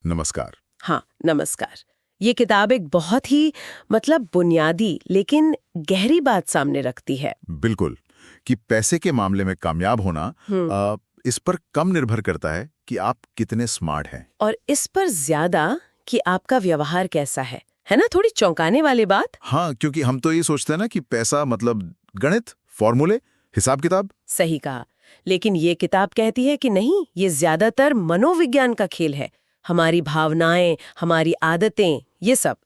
नमस्कार। हाँ, नमस्कार। ये किताब एक बहुत ही बुनियादी लेकिन गहरी बात सामने रखती है। बिल्कुल, कि पैसे के मामले में कामयाब होना इस पर कम निर्भर करता है कि आप कितने स्मार्ट हैं। और इस पर ज्यादा कि आपका व्यवहार कैसा है ना? थोड़ी चौंकाने वाली बात। हाँ, क्योंकि हम तो ये सोचते हैं ना कि पैसा मतलब गणित, फॉर्मूले, हिसाब किताब। सही कहा। लेकिन ये किताब कहती है कि नहीं, ये ज्यादातर मनोविज्ञान का खेल है। हमारी भावनाएं, हमारी आदतें, ये सब।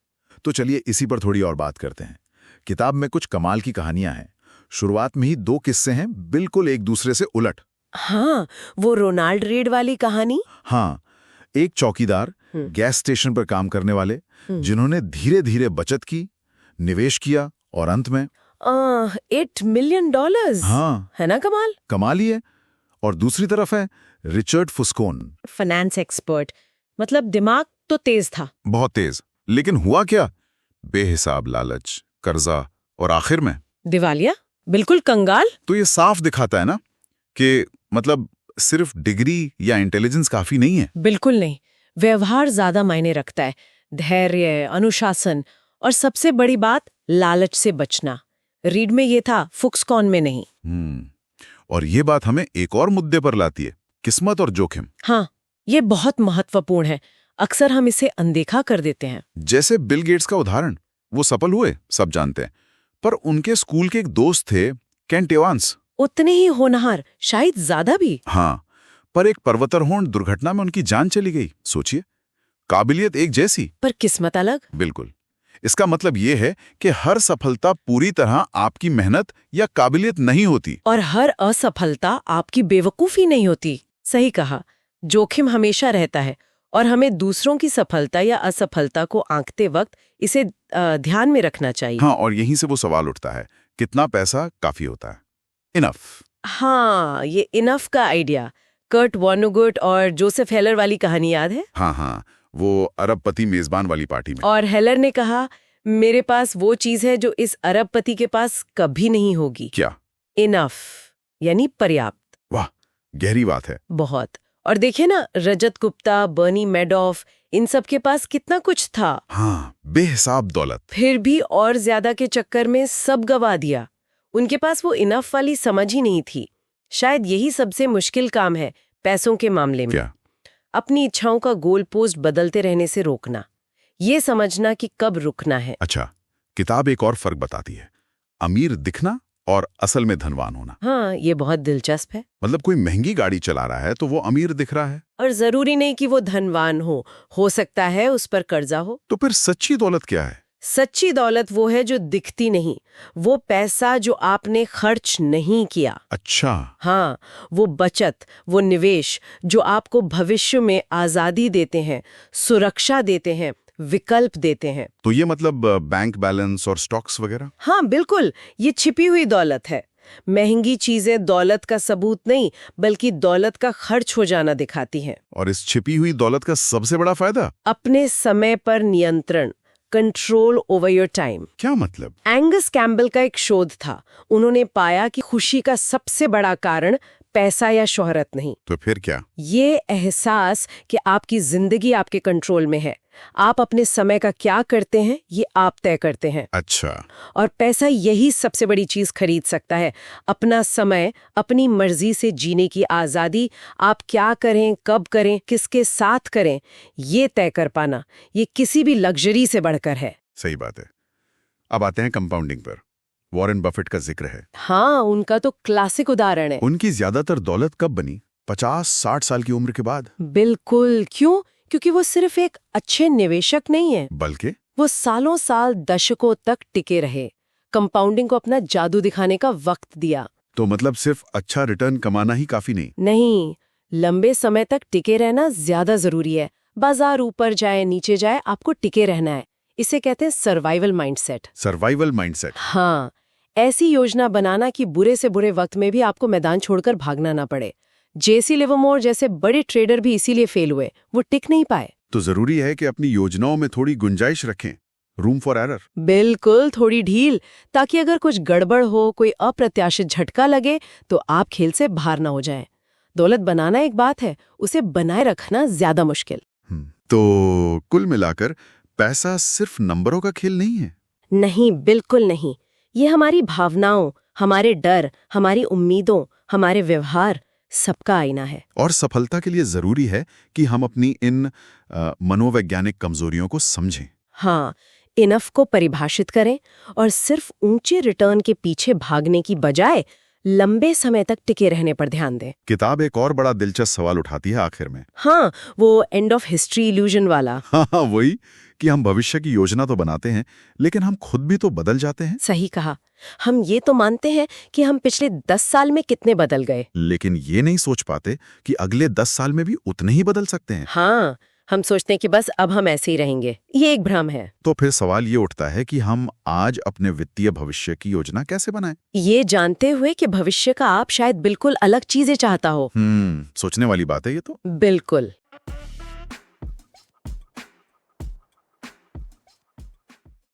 तो चलिए इसी पर थोड़ी और बात करते हैं। किताब में कुछ कमाल की कहानियां हैं। शुरुआत में ही 2 किस्से हैं बिल्कुल एक दूसरे से उलट। हाँ, वो रोनाल्ड रेड वाली कहानी। हाँ, एक चौकीदार, गैस स्टेशन पर काम करने वाले, जिन्होंने धीरे धीरे बचत की, निवेश किया और अंत में $8 मिलियन। हाँ, है ना कमाल? कमाल ही है। और दूसरी तरफ है रिचर्ड फुस्कोन। फाइनेंस एक्सपर्ट, दिमाग तो तेज था। बहुत तेज। लेकिन हुआ क्या? बेहिसाब लालच, कर्जा और आखिर में दिवालिया, बिल्कुल कंगाल। तो ये साफ दिखाता है ना कि सिर्फ डिग्री या इंटेलिजेंस काफी नहीं है। बिल्कुल नहीं, व्यवहार ज्यादा मायने रखता है। धैर्य, अनुशासन और सबसे बड़ी बात, लालच से बचना। रीड में ये था, फुक्सकॉन में नहीं। और ये बात हमें एक और मुद्दे पर लाती है, किस्मत और जोखिम। हाँ, ये बहुत महत्वपूर्ण है। अक्सर हम इसे अनदेखा कर देते हैं। जैसे बिल गेट्स का उदाहरण, वो सफल हुए, सब जानते हैं, पर उनके स्कूल के एक दोस्त थे, केंट एवांस। उतने ही होनहार, शायद ज्यादा भी। हाँ, पर एक पर्वतारोहण दुर्घटना में उनकी जान चली गई। सोचिए, काबिलियत एक जैसी पर किस्मत अलग। बिल्कुल। इसका मतलब ये है कि हर सफलता पूरी तरह आपकी मेहनत या काबिलियत नहीं होती, और हर असफलता आपकी बेवकूफी नहीं होती। सही कहा, जोखिम हमेशा रहता है और हमें दूसरों की सफलता या असफलता को आंकते वक्त इसे ध्यान में रखना चाहिए। हाँ, और यहीं से वो सवाल उठता है, कितना पैसा काफी होता है? इनफ। हाँ, ये इनफ का आइडिया कर्ट वॉनगुट और जोसेफ हेलर वाली कहानी याद है? हाँ, वो अरबपति मेजबान वाली पार्टी में। और हेलर ने कहा, मेरे पास वो चीज है जो इस अरबपति के पास कभी नहीं होगी। क्या? इनफ, यानी पर्याप्त। वाह, गहरी बात है। बहुत। और देखिए ना, रजत गुप्ता, बर्नी मैडॉफ, इन सब के पास कितना कुछ था। हाँ, बेहिसाब दौलत। फिर भी और ज्यादा के चक्कर में सब गवा दिया। उनके पास वो इनफ वाली समझ ही नहीं थी। शायद यही सबसे मुश्किल काम है पैसों के मामले में। क्या? अपनी इच्छाओं का गोल पोस्ट बदलते रहने से रोकना, ये समझना कि कब रुकना है। अच्छा, किताब एक और फर्क बताती है, अमीर दिखना और असल में धनवान होना। हाँ, ये बहुत दिलचस्प है। कोई महंगी गाड़ी चला रहा है तो वो अमीर दिख रहा है, और जरूरी नहीं कि वो धनवान हो सकता है उस पर कर्जा हो। तो फिर सच्ची दौलत क्या है? सच्ची दौलत वो है जो दिखती नहीं, वो पैसा जो आपने खर्च नहीं किया। अच्छा। हाँ, वो बचत, वो निवेश जो आपको भविष्य में आजादी देते हैं, सुरक्षा देते हैं, विकल्प देते हैं। तो ये बैंक बैलेंस और स्टॉक्स वगैरह? हाँ बिल्कुल, ये छिपी हुई दौलत है। महंगी चीजें दौलत का सबूत नहीं, बल्कि दौलत का खर्च हो जाना दिखाती हैं। और इस छिपी हुई दौलत का सबसे बड़ा फायदा? अपने समय पर नियंत्रण, कंट्रोल ओवर योर टाइम। क्या मतलब? एंगस कैम्बल का एक शोध था। उन्होंने पाया कि खुशी का सबसे बड़ा कारण पैसा या शोहरत नहीं। तो फिर क्या? ये एहसास कि आपकी जिंदगी आपके कंट्रोल में है। आप अपने समय का क्या करते हैं, ये आप तय करते हैं। अच्छा। और पैसा यही सबसे बड़ी चीज खरीद सकता है, अपना समय, अपनी मर्जी से जीने की आजादी। आप क्या करें, कब करें, किसके साथ करें, ये तय कर पाना, ये किसी भी लग्जरी से बढ़कर है। सही बात है। अब आते हैं कंपाउंडिंग पर। वॉरेन बफेट का जिक्र है। हाँ, उनका तो क्लासिक उदाहरण है। उनकी ज्यादातर दौलत कब बनी? 50-60 साल की उम्र के बाद। बिल्कुल। क्यों? क्योंकि वो सिर्फ एक अच्छे निवेशक नहीं है, बल्कि वो सालों साल, दशकों तक टिके रहे, कंपाउंडिंग को अपना जादू दिखाने का वक्त दिया। तो सिर्फ अच्छा रिटर्न कमाना ही काफी नहीं, लंबे समय तक टिके रहना ज्यादा जरूरी है। बाजार ऊपर जाए नीचे जाए, आपको टिके रहना है। इसे कहते हैं सर्वाइवल माइंडसेट। Survival mindset. हाँ, ऐसी योजना बनाना कि बुरे से बुरे वक्त में भी आपको मैदान छोड़कर भागना ना पड़े। जेसी लिवरमोर जैसे बड़े ट्रेडर भी इसीलिए फेल हुए, वो टिक नहीं पाए। तो जरूरी है कि अपनी योजनाओं में थोड़ी गुंजाइश रखें, रूम फॉर एरर। बिल्कुल, थोड़ी ढील, ताकि अगर कुछ गड़बड़ हो, कोई अप्रत्याशित झटका लगे, तो आप खेल से बाहर ना हो जाएं। दौलत बनाना एक बात है, उसे बनाए रखना ज्यादा मुश्किल। तो कुल मिलाकर पैसा सिर्फ नंबरों का खेल नहीं है। नहीं, बिल्कुल नहीं। ये हमारी भावनाओं, हमारे डर, हमारी उम्मीदों, हमारे व्यवहार सबका आईना है। और सफलता के लिए जरूरी है कि हम अपनी इन मनोवैज्ञानिक कमजोरियों को समझें। हाँ, इनफ को परिभाषित करें और सिर्फ ऊंचे रिटर्न के पीछे भागने की बजाय लंबे समय तक टिके रहने पर ध्यान दें। किताब एक और बड़ा दिलचस्प सवाल उठाती है आखिर में। हाँ, वो एंड ऑफ हिस्ट्री इल्यूजन वाला। हाँ, वही कि हम भविष्य की योजना तो बनाते हैं, लेकिन हम खुद भी तो बदल जाते हैं। सही कहा। हम ये तो मानते हैं कि हम पिछले 10 साल में कितने बदल गए, लेकिन ये नहीं सोच पाते कि अगले 10 साल में भी उतने ही बदल सकते हैं। हाँ, हम सोचते हैं कि बस अब हम ऐसे ही रहेंगे। ये एक भ्रम है। तो फिर सवाल ये उठता है कि हम आज अपने वित्तीय भविष्य की योजना कैसे बनाएं? ये जानते हुए कि भविष्य का आप शायद बिल्कुल अलग चीजें चाहता हो। सोचने वाली बात है ये तो। बिल्कुल।